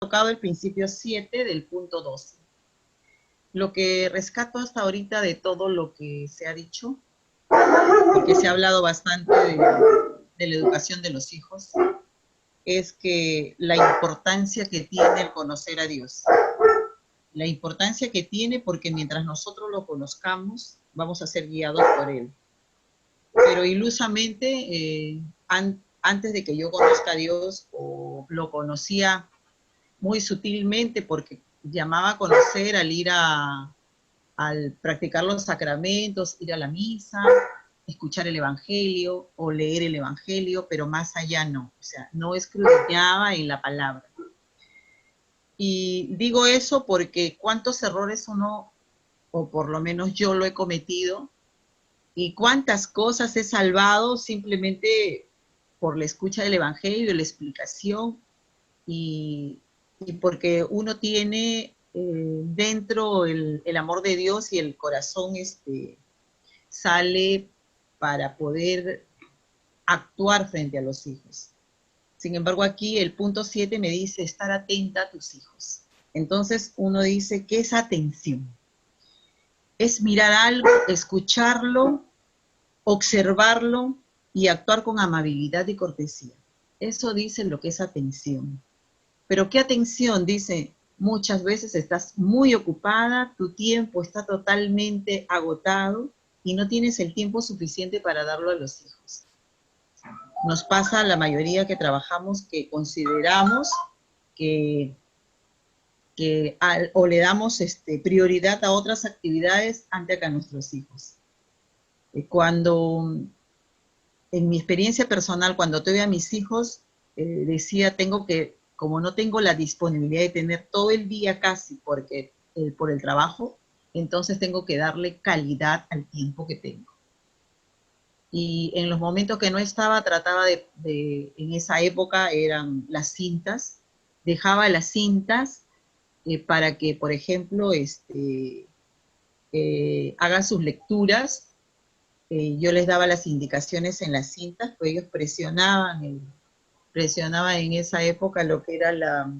tocado el principio 7 del punto 12. Lo que rescato hasta ahorita de todo lo que se ha dicho, porque se ha hablado bastante de la educación de los hijos, es que la importancia que tiene el conocer a Dios. La importancia que tiene porque mientras nosotros lo conozcamos, vamos a ser guiados por Él. Pero ilusamente, antes de que yo conozca a Dios, o lo conocía muy sutilmente porque llamaba a conocer al ir al practicar los sacramentos, ir a la misa, escuchar el Evangelio o leer el Evangelio, pero más allá no, o sea, no escudriñaba en la palabra. Y digo eso porque cuántos errores uno, o por lo menos yo lo he cometido, y cuántas cosas he salvado simplemente por la escucha del Evangelio, la explicación, y porque uno tiene dentro el amor de Dios y el corazón sale para poder actuar frente a los hijos. Sin embargo, aquí el punto 7 me dice estar atenta a tus hijos. Entonces uno dice, ¿qué es atención? Es mirar algo, escucharlo, observarlo y actuar con amabilidad y cortesía. Eso dice lo que es atención. Pero ¿qué atención? Dice, muchas veces estás muy ocupada, tu tiempo está totalmente agotado y no tienes el tiempo suficiente para darlo a los hijos. Nos pasa a la mayoría que trabajamos que consideramos que o le damos prioridad a otras actividades antes que a nuestros hijos. Cuando, en mi experiencia personal, cuando tuve a mis hijos, decía, como no tengo la disponibilidad de tener todo el día casi por el trabajo, entonces tengo que darle calidad al tiempo que tengo. Y en los momentos que no estaba, trataba en esa época eran las cintas, dejaba las cintas para que, por ejemplo, hagan sus lecturas. Yo les daba las indicaciones en las cintas, pues ellos presionaban en esa época lo que era la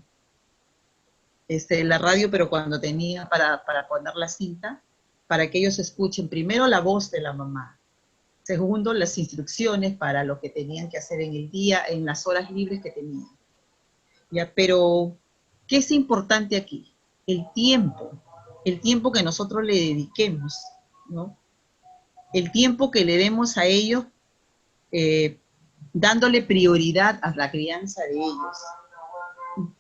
radio, pero cuando tenía para poner la cinta, para que ellos escuchen primero la voz de la mamá, segundo las instrucciones para lo que tenían que hacer en el día, en las horas libres que tenían. ¿Ya? Pero, ¿qué es importante aquí? El tiempo que nosotros le dediquemos, ¿no? El tiempo que le demos a ellos, dándole prioridad a la crianza de ellos.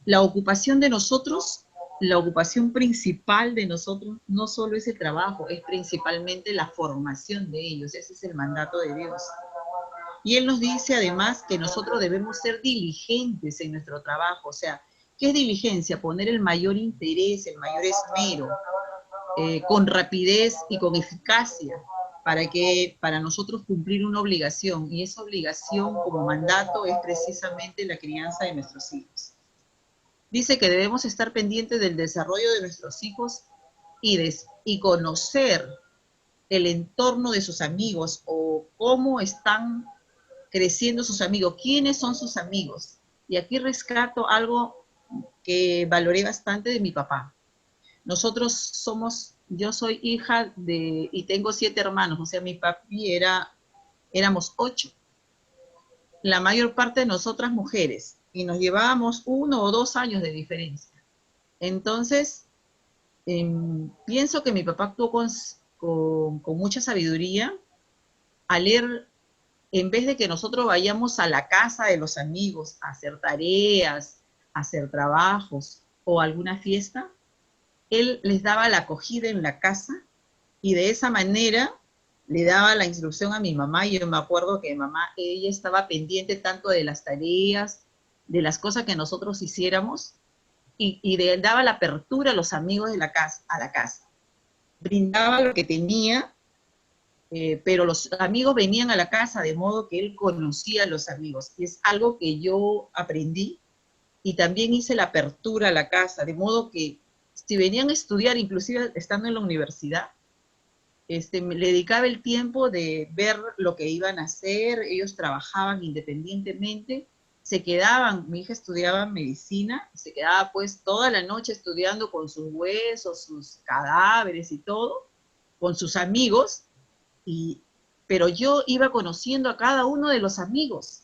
La ocupación de nosotros, la ocupación principal de nosotros, no solo es el trabajo, es principalmente la formación de ellos. Ese es el mandato de Dios. Y Él nos dice además que nosotros debemos ser diligentes en nuestro trabajo. O sea, ¿qué es diligencia? Poner el mayor interés, el mayor esmero, con rapidez y con eficacia, para nosotros cumplir una obligación. Y esa obligación como mandato es precisamente la crianza de nuestros hijos. Dice que debemos estar pendientes del desarrollo de nuestros hijos y conocer el entorno de sus amigos o cómo están creciendo sus amigos, quiénes son sus amigos. Y aquí rescato algo que valoré bastante de mi papá. Yo soy hija y tengo 7 hermanos, o sea, mi papi éramos 8. La mayor parte de nosotras mujeres, y nos llevábamos 1 o 2 años de diferencia. Entonces, pienso que mi papá actuó con mucha sabiduría al leer, en vez de que nosotros vayamos a la casa de los amigos a hacer tareas, a hacer trabajos o alguna fiesta, él les daba la acogida en la casa y de esa manera le daba la instrucción a mi mamá. Y yo me acuerdo que ella estaba pendiente tanto de las tareas, de las cosas que nosotros hiciéramos, y daba la apertura a los amigos de la casa. Brindaba lo que tenía, pero los amigos venían a la casa, de modo que él conocía a los amigos. Y es algo que yo aprendí, y también hice la apertura a la casa, de modo que si venían a estudiar, inclusive estando en la universidad, me dedicaba el tiempo de ver lo que iban a hacer. Ellos trabajaban independientemente, se quedaban, mi hija estudiaba medicina, se quedaba pues toda la noche estudiando con sus huesos, sus cadáveres y todo, con sus amigos, pero yo iba conociendo a cada uno de los amigos.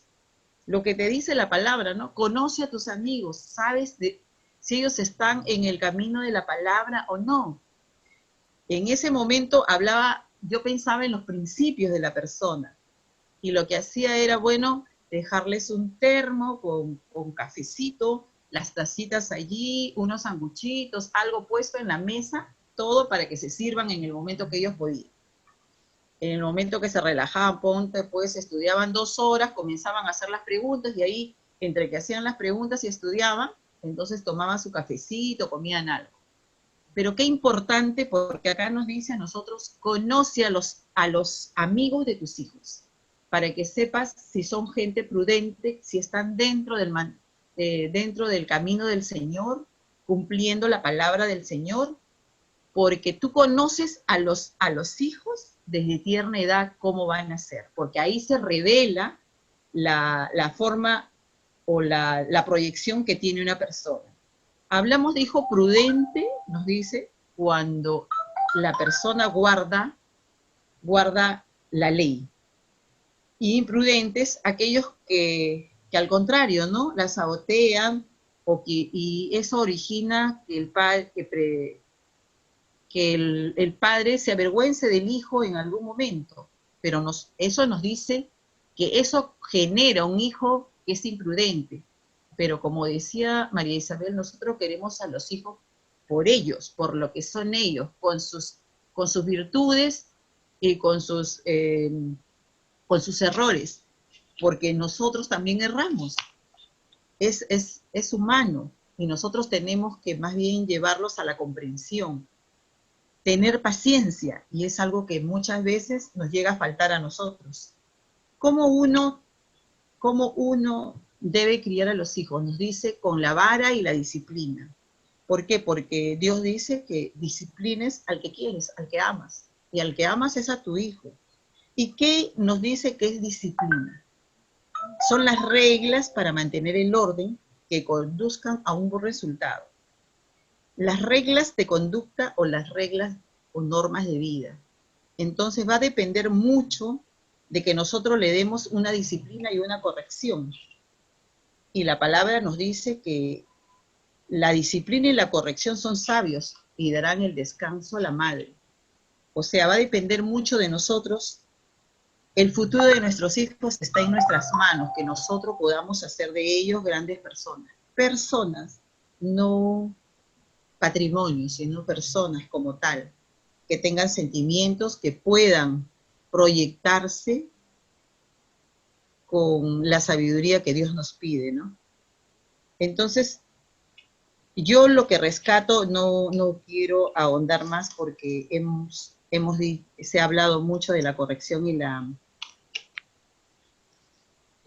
Lo que te dice la palabra, ¿no? Conoce a tus amigos, sabes si ellos están en el camino de la palabra o no. En ese momento yo pensaba en los principios de la persona, y lo que hacía era, bueno, dejarles un termo con cafecito, las tacitas allí, unos sanguchitos, algo puesto en la mesa, todo para que se sirvan en el momento que ellos podían. En el momento que se relajaban, pues estudiaban 2 horas, comenzaban a hacer las preguntas, y ahí, entre que hacían las preguntas y estudiaban, entonces tomaban su cafecito, comían algo. Pero qué importante, porque acá nos dice a nosotros, conoce a los amigos de tus hijos, para que sepas si son gente prudente, si están dentro del camino del Señor, cumpliendo la palabra del Señor, porque tú conoces a los hijos desde tierna edad cómo van a ser, porque ahí se revela la forma o la proyección que tiene una persona. Hablamos de hijo prudente, nos dice, cuando la persona guarda la ley. Y imprudentes, aquellos que al contrario, ¿no? La sabotean, y eso origina que el padre se avergüence del hijo en algún momento. Pero eso nos dice que eso genera un hijo que es imprudente. Pero como decía María Isabel, nosotros queremos a los hijos por ellos, por lo que son ellos, con sus virtudes y con sus errores, porque nosotros también erramos. Es humano, y nosotros tenemos que más bien llevarlos a la comprensión, tener paciencia, y es algo que muchas veces nos llega a faltar a nosotros. ¿Cómo uno debe criar a los hijos? Nos dice con la vara y la disciplina. ¿Por qué? Porque Dios dice que disciplines al que quieres, al que amas, y al que amas es a tu hijo. ¿Y qué nos dice que es disciplina? Son las reglas para mantener el orden que conduzcan a un buen resultado. Las reglas de conducta o las reglas o normas de vida. Entonces va a depender mucho de que nosotros le demos una disciplina y una corrección. Y la palabra nos dice que la disciplina y la corrección son sabios y darán el descanso a la madre. O sea, va a depender mucho de nosotros. El futuro de nuestros hijos está en nuestras manos, que nosotros podamos hacer de ellos grandes personas. Personas, no patrimonio, sino personas como tal, que tengan sentimientos, que puedan proyectarse con la sabiduría que Dios nos pide, ¿no? Entonces, yo lo que rescato, no quiero ahondar más porque se ha hablado mucho de la corrección y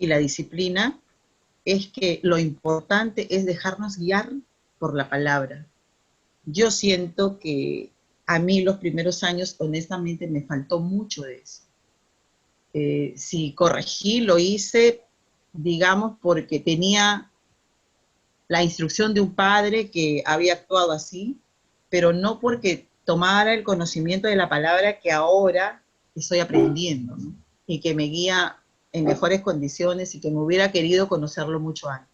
la disciplina, es que lo importante es dejarnos guiar por la palabra. Yo siento que a mí los primeros años, honestamente, me faltó mucho de eso. Si corregí, lo hice, digamos, porque tenía la instrucción de un padre que había actuado así, pero no porque tomara el conocimiento de la palabra que ahora estoy aprendiendo, ¿no? Y que me guía en mejores condiciones, y que me hubiera querido conocerlo mucho antes.